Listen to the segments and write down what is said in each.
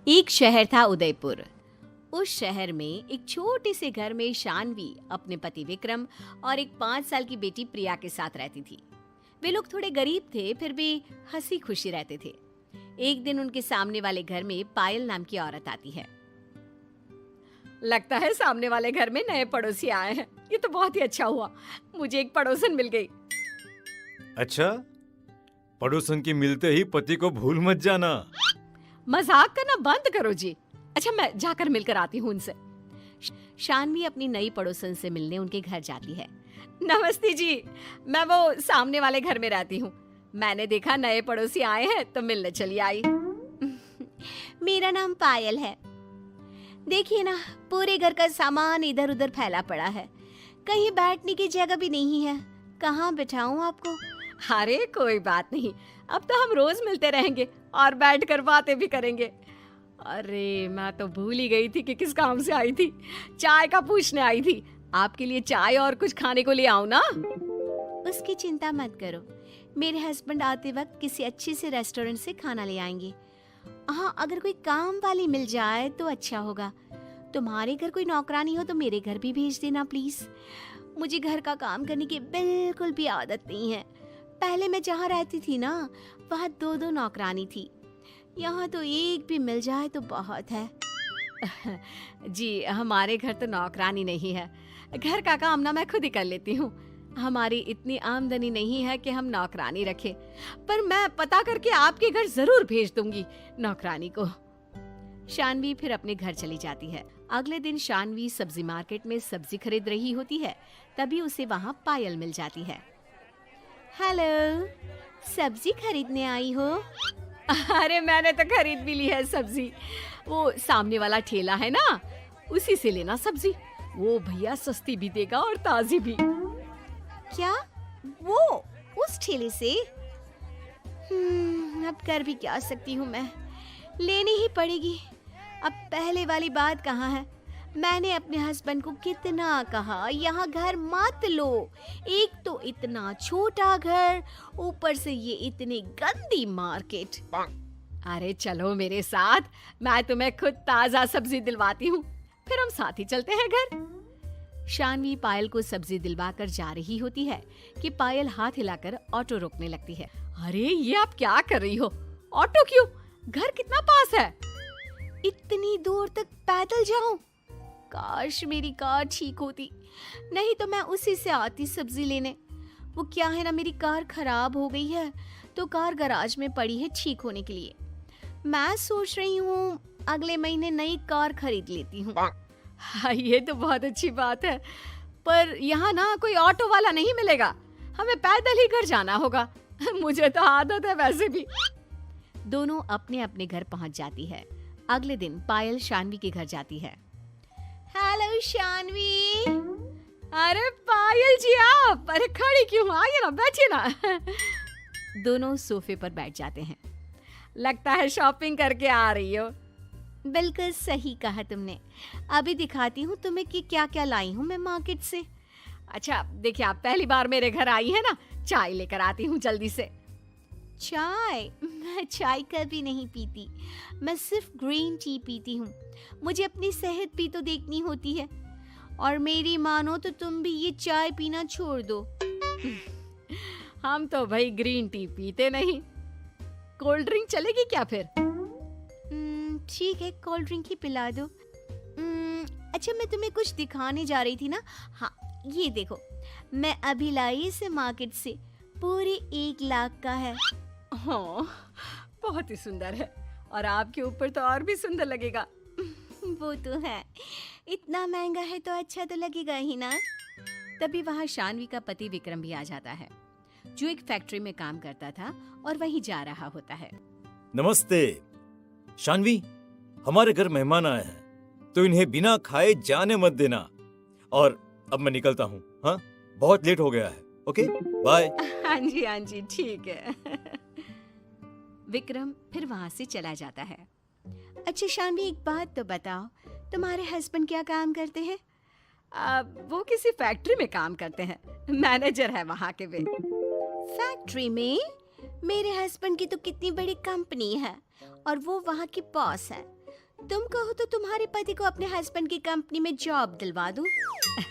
एक शहर था उदयपुर। उस शहर में एक छोटे से घर में शानवी अपने पति विक्रम और एक 5 साल की बेटी प्रिया के साथ रहती थी। वे लोग थोड़े गरीब थे, फिर भी हंसी खुशी रहते थे। एक दिन उनके सामने वाले घर में पायल नाम की औरत आती है। लगता है सामने वाले घर में नए पड़ोसी आए हैं। ये तो बहुत ही अच्छा हुआ, मुझे एक पड़ोसन मिल गई। अच्छा, पड़ोसन की मिलते ही पति को भूल मत जाना। मजाक करना बंद करो जी। अच्छा, मैं जाकर मिलकर आती हूँ उनसे। शानवी अपनी नई पड़ोसन से मिलने उनके घर जाती है। नमस्ते जी, मैं वो सामने वाले घर में रहती हूँ। मैंने देखा नए पड़ोसी आए हैं तो मिलने चली आई। मेरा नाम पायल है। देखिए ना, पूरे घर का सामान इधर उधर फैला पड़ा है, कहीं बैठने की जगह भी नहीं है। कहाँ बिठाऊं आपको? अरे कोई बात नहीं, अब तो हम रोज मिलते रहेंगे और बैठकर बातें भी करेंगे। अरे मैं तो भूल ही गई थी कि किस काम से आई थी। चाय का पूछने आई थी। आपके लिए चाय और कुछ खाने को ले आऊं ना? उसकी चिंता मत करो, मेरे हस्बैंड आते वक्त किसी अच्छे से रेस्टोरेंट से खाना ले आएंगे। हाँ, अगर कोई काम वाली मिल जाए तो अच्छा होगा। तुम्हारे घर कोई नौकरानी हो तो मेरे घर भी भेज देना प्लीज। मुझे घर का काम करने की बिल्कुल भी आदत नहीं है। पहले मैं जहाँ रहती थी ना, वहाँ 2-2 नौकरानी थी। यहाँ तो एक भी मिल जाए तो बहुत है। जी, हमारे घर तो नौकरानी नहीं है। घर का काम ना मैं खुद ही कर लेती हूँ। हमारी इतनी आमदनी नहीं है कि हम नौकरानी रखें, पर मैं पता करके आपके घर जरूर भेज दूंगी नौकरानी को। शानवी फिर अपने घर चली जाती है। अगले दिन शानवी सब्जी मार्केट में सब्जी खरीद रही होती है, तभी उसे वहाँ पायल मिल जाती है। हेलो, सब्जी खरीदने आई हो? अरे मैंने तो खरीद भी ली है सब्जी। वो सामने वाला ठेला है ना, उसी से लेना सब्जी। वो भैया सस्ती भी देगा और ताजी भी। क्या? वो उस ठेले से? अब कर भी क्या सकती हूँ मैं, लेनी ही पड़ेगी। अब पहले वाली बात कहाँ है? मैंने अपने हस्बैंड को कितना कहा यहाँ घर मत लो। एक तो इतना छोटा घर, ऊपर से ये इतनी गंदी मार्केट। अरे चलो मेरे साथ, मैं तुम्हें खुद ताजा सब्जी दिलवाती हूँ, फिर हम साथ ही चलते हैं घर। शानवी पायल को सब्जी दिलवाकर जा रही होती है कि पायल हाथ हिलाकर ऑटो रोकने लगती है। अरे ये आप क्या कर रही हो? ऑटो क्यों? घर कितना पास है। इतनी दूर तक पैदल जाऊं? काश मेरी कार ठीक होती, नहीं तो मैं उसी से आती सब्जी लेने। वो क्या है ना, मेरी कार खराब हो गई है तो कार गराज में पड़ी है ठीक होने के लिए। मैं सोच रही हूँ अगले महीने नई कार खरीद लेती हूँ। हाँ, ये तो बहुत अच्छी बात है, पर यहाँ ना कोई ऑटो वाला नहीं मिलेगा, हमें पैदल ही घर जाना होगा। मुझे तो आदत है वैसे भी। दोनों अपने अपने घर पहुंच जाती है। अगले दिन पायल शानवी के घर जाती है। हेलो शानवी। अरे पायल जी आप, अरे खड़ी क्यों? आइए ना, बैठिए ना। दोनों सोफे पर बैठ जाते हैं। लगता है शॉपिंग करके आ रही हो। बिल्कुल सही कहा तुमने। अभी दिखाती हूँ तुम्हें कि क्या क्या लाई हूँ मैं मार्केट से। अच्छा देखिए, आप पहली बार मेरे घर आई है ना, चाय लेकर आती हूँ जल्दी से। चाय? मैं चाय कभी नहीं पीती, मैं सिर्फ ग्रीन टी पीती हूँ। मुझे अपनी सेहत भी तो देखनी होती है, और मेरी मानो तो तुम भी ये चाय पीना छोड़ दो। हम तो भाई ग्रीन टी पीते नहीं। कोल्ड ड्रिंक चलेगी क्या फिर? ठीक है, कोल्ड ड्रिंक ही पिला दो। अच्छा, मैं तुम्हें कुछ दिखाने जा रही थी ना। हाँ, ये देखो, मैं अभी लाई इसे मार्केट से, पूरे 1 लाख का है। हाँ, बहुत ही सुंदर है, और आपके ऊपर तो और भी सुंदर लगेगा। वो तो है, इतना महंगा है तो अच्छा तो लगेगा ही ना। तभी वहाँ शानवी का पति विक्रम भी आ जाता है, जो एक फैक्ट्री में काम करता था और वहीं जा रहा होता है। नमस्ते शानवी, हमारे घर मेहमान आए हैं तो इन्हें बिना खाए जाने मत देना। और अब मैं निकलता हूँ। हाँ, बहुत लेट हो गया है। Okay, bye. हाँ जी ठीक है। विक्रम फिर वहाँ से चला जाता है। अच्छा शानवी, एक बात तो बताओ, तुम्हारे हस्बैंड क्या काम करते हैं? वो किसी फैक्ट्री में काम करते हैं, मैनेजर है वहाँ के वे। फैक्ट्री में? मेरे हस्बैंड की तो कितनी बड़ी कंपनी है और वो वहाँ की बॉस है। तुम कहो तो तुम्हारे पति को अपने हस्बैंड की कंपनी में जॉब दिलवा दूं।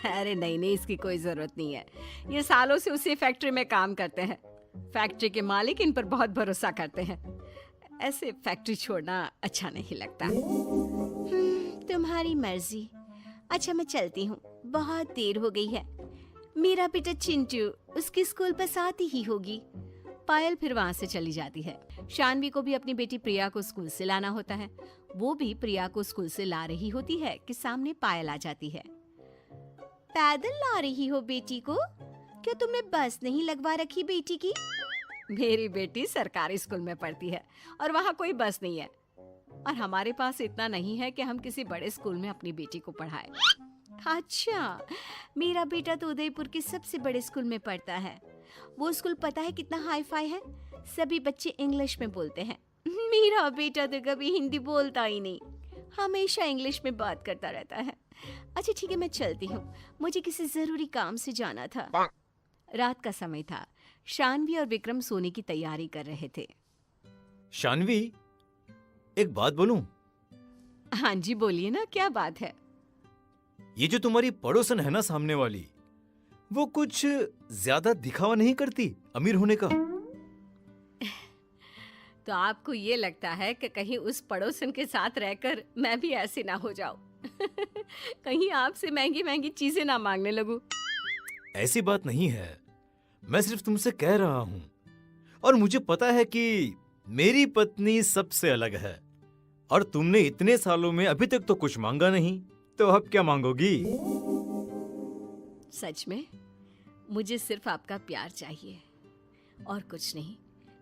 अरे नहीं नहीं, इसकी कोई जरूरत नहीं है। ये सालों से उसी फैक्ट्री में काम करते हैं। फैक्ट्री के मालिक इन पर बहुत भरोसा करते हैं। ऐसे फैक्ट्री छोड़ना अच्छा नहीं लगता। तुम्हारी मर्जी। अच्छा मैं चलती हूँ, बहुत देर हो गई है। मेरा बेटा चिंटू उसकी स्कूल बस आती ही होगी। पायल फिर वहाँ से चली जाती है। शानवी को भी अपनी बेटी प्रिया को स्कूल से लाना होता है। वो भी प्रिया को स्कूल से ला रही होती है कि सामने पायल आ जाती है। पैदल ला रही हो बेटी को? क्या तुमने बस नहीं लगवा रखी बेटी की? मेरी बेटी सरकारी स्कूल में पढ़ती है और वहाँ कोई बस नहीं है, और हमारे पास इतना नहीं है कि हम किसी बड़े स्कूल में अपनी बेटी को पढ़ाएं। अच्छा, मेरा बेटा तो उदयपुर के सबसे बड़े स्कूल में पढ़ता है। वो स्कूल पता है कितना हाई फाई है? सभी बच्चे इंग्लिश में बोलते हैं। मेरा बेटा तो कभी हिंदी बोलता ही नहीं, हमेशा इंग्लिश में बात करता रहता है। अच्छा ठीक है, मैं चलती हूँ, मुझे किसी जरूरी काम से जाना था। रात का समय था। शानवी और विक्रम सोने की तैयारी कर रहे थे। शानवी, एक बात बोलूं? हाँ जी बोलिए ना, क्या बात है? ये जो तुम्हारी पड़ोसन है ना सामने वाली, वो कुछ ज्यादा दिखावा नहीं करती अमीर होने का? तो आपको ये लगता है कि कहीं उस पड़ोसन के साथ रहकर मैं भी ऐसी ना हो जाऊं? कहीं आपसे महंगी महंगी चीजें ना मांगने लगूं? ऐसी बात नहीं है, मैं सिर्फ तुमसे कह रहा हूं। और मुझे पता है कि मेरी पत्नी सबसे अलग है, और तुमने इतने सालों में अभी तक तो कुछ मांगा नहीं, तो अब क्या मांगोगी? सच में मुझे सिर्फ आपका प्यार चाहिए और कुछ नहीं।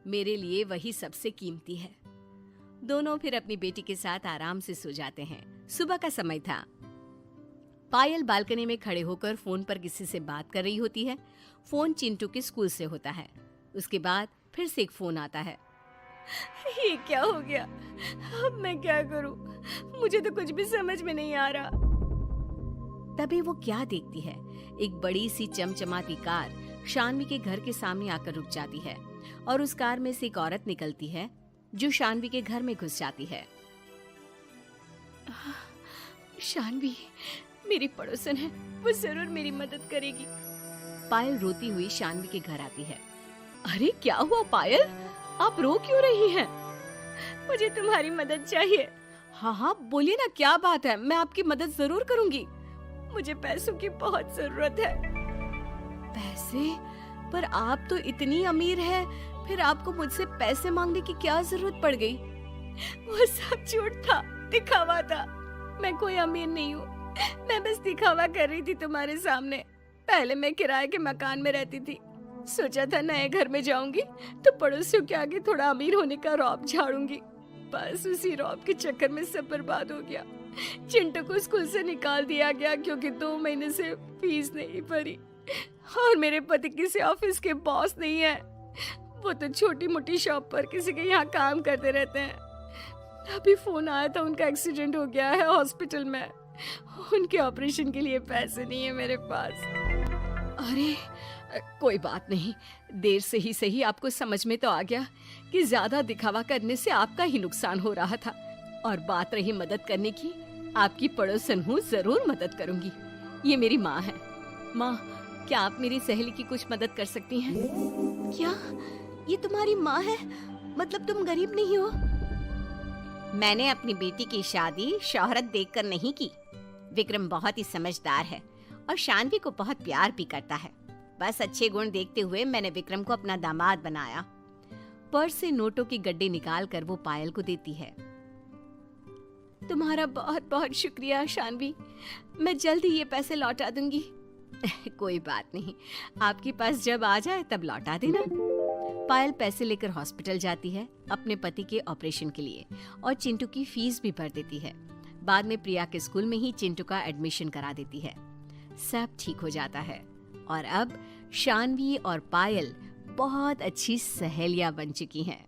मेरे लिए वही सबसे कीमती है। दोनों फिर अपनी बेटी के साथ आराम से सो जाते हैं। सुबह का समय था। पायल बालकनी में खड़े होकर फोन पर किसी से बात कर रही होती है। फोन चिंटू के स्कूल से होता है। उसके बाद फिर से एक फोन आता है। ये क्या हो गया? अब मैं क्या करूं? मुझे तो कुछ भी समझ में नहीं आ रहा। तभी वो क्या देखती है, एक बड़ी सी चमचमाती कार शानवी के घर के सामने आकर रुक जाती है, और उस कार में से एक औरत निकलती है जो शानवी के घर में घुस जाती है। शानवी मेरी पड़ोसन है, वो जरूर मेरी मदद करेगी। पायल रोती हुई शानवी के घर आती है। अरे क्या हुआ पायल, आप रो क्यों रही हैं? मुझे तुम्हारी मदद चाहिए। हाँ हाँ बोलिए ना, क्या बात है, मैं आपकी मदद जरूर करूंगी। मुझे पैसों की बहुत जरूरत है। पैसे? पर आप तो इतनी अमीर हैं, फिर आपको मुझसे पैसे मांगने की क्या जरूरत पड़ गई? वो सब झूठ था, दिखावा था। मैं कोई अमीर नहीं हूँ, मैं बस दिखावा कर रही थी तुम्हारे सामने। पहले मैं किराए के मकान में रहती थी, सोचा था नए घर में जाऊंगी तो पड़ोसियों के आगे थोड़ा अमीर होने का रौब झाड़ूंगी। बस उसी रौब के चक्कर में सब बर्बाद हो गया। चिंटू को स्कूल से निकाल दिया गया क्योंकि 2 महीने से फीस नहीं भरी, और मेरे पति किसी ऑफिस के बॉस नहीं है। वो तो छोटी मोटी शॉप पर किसी के यहाँ काम करते रहते हैं। अभी फोन आया था, उनका एक्सीडेंट हो गया है हॉस्पिटल में। उनके ऑपरेशन के लिए पैसे नहीं है मेरे पास। अरे कोई बात नहीं, देर से ही सही आपको समझ में तो आ गया कि ज्यादा दिखावा करने से आपका ही नुकसान हो रहा था। और बात रही मदद करने की, आपकी पड़ोसन हूँ, जरूर मदद करूंगी। ये मेरी माँ है। माँ, क्या आप मेरी सहेली की कुछ मदद कर सकती हैं? क्या ये तुम्हारी माँ है? मतलब तुम गरीब नहीं हो? मैंने अपनी बेटी की शादी शोहरत देखकर नहीं की। विक्रम बहुत ही समझदार है और शानवी को बहुत प्यार भी करता है। बस अच्छे गुण देखते हुए मैंने विक्रम को अपना दामाद बनाया। पर्स से नोटों की गड्डी निकाल कर वो पायल को देती है। तुम्हारा बहुत बहुत शुक्रिया शानवी, मैं जल्द ही ये पैसे लौटा दूंगी। कोई बात नहीं, आपके पास जब आ जाए तब लौटा देना। पायल पैसे लेकर हॉस्पिटल जाती है अपने पति के ऑपरेशन के लिए, और चिंटू की फीस भी भर देती है। बाद में प्रिया के स्कूल में ही चिंटू का एडमिशन करा देती है। सब ठीक हो जाता है और अब शानवी और पायल बहुत अच्छी सहेलियां बन चुकी हैं।